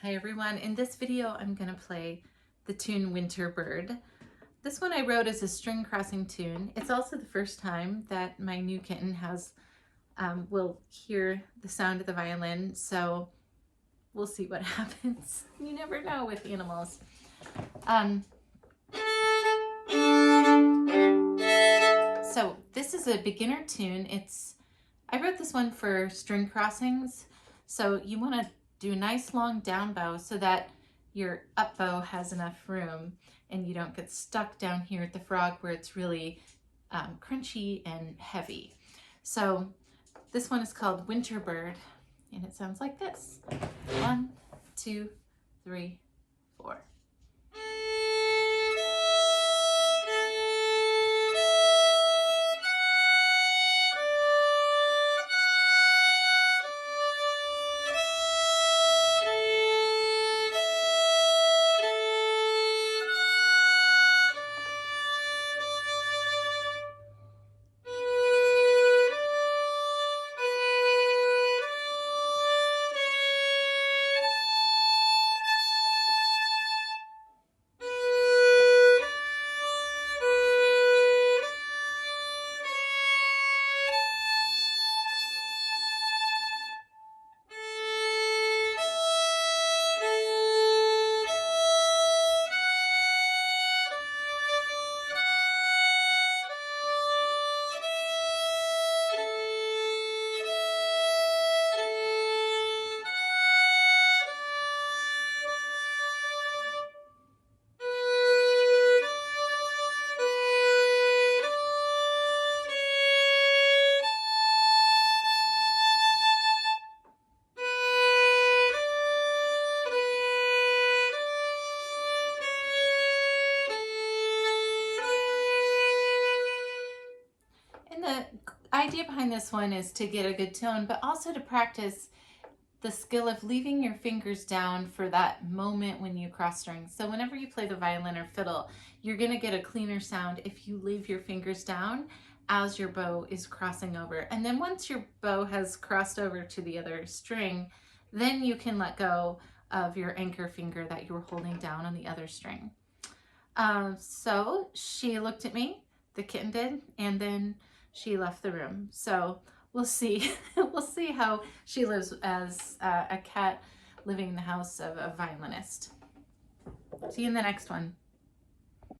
Hi everyone, in this video I'm going to play the tune Winter Bird. This one I wrote as a string crossing tune. It's also the first time that my new kitten will hear the sound of the violin, so we'll see what happens. You never know with animals. So this is a beginner tune. I wrote this one for string crossings, so you want to do a nice long down bow so that your up bow has enough room and you don't get stuck down here at the frog where it's really crunchy and heavy. So this one is called Winter Bird and it sounds like this. 1, 2, 3, 4. And the idea behind this one is to get a good tone, but also to practice the skill of leaving your fingers down for that moment when you cross strings. So whenever you play the violin or fiddle, you're gonna get a cleaner sound if you leave your fingers down as your bow is crossing over. And then once your bow has crossed over to the other string, then you can let go of your anchor finger that you were holding down on the other string. So she looked at me, the kitten did, and then she left the room. So we'll see. We'll see how she lives as a cat living in the house of a violinist. See you in the next one.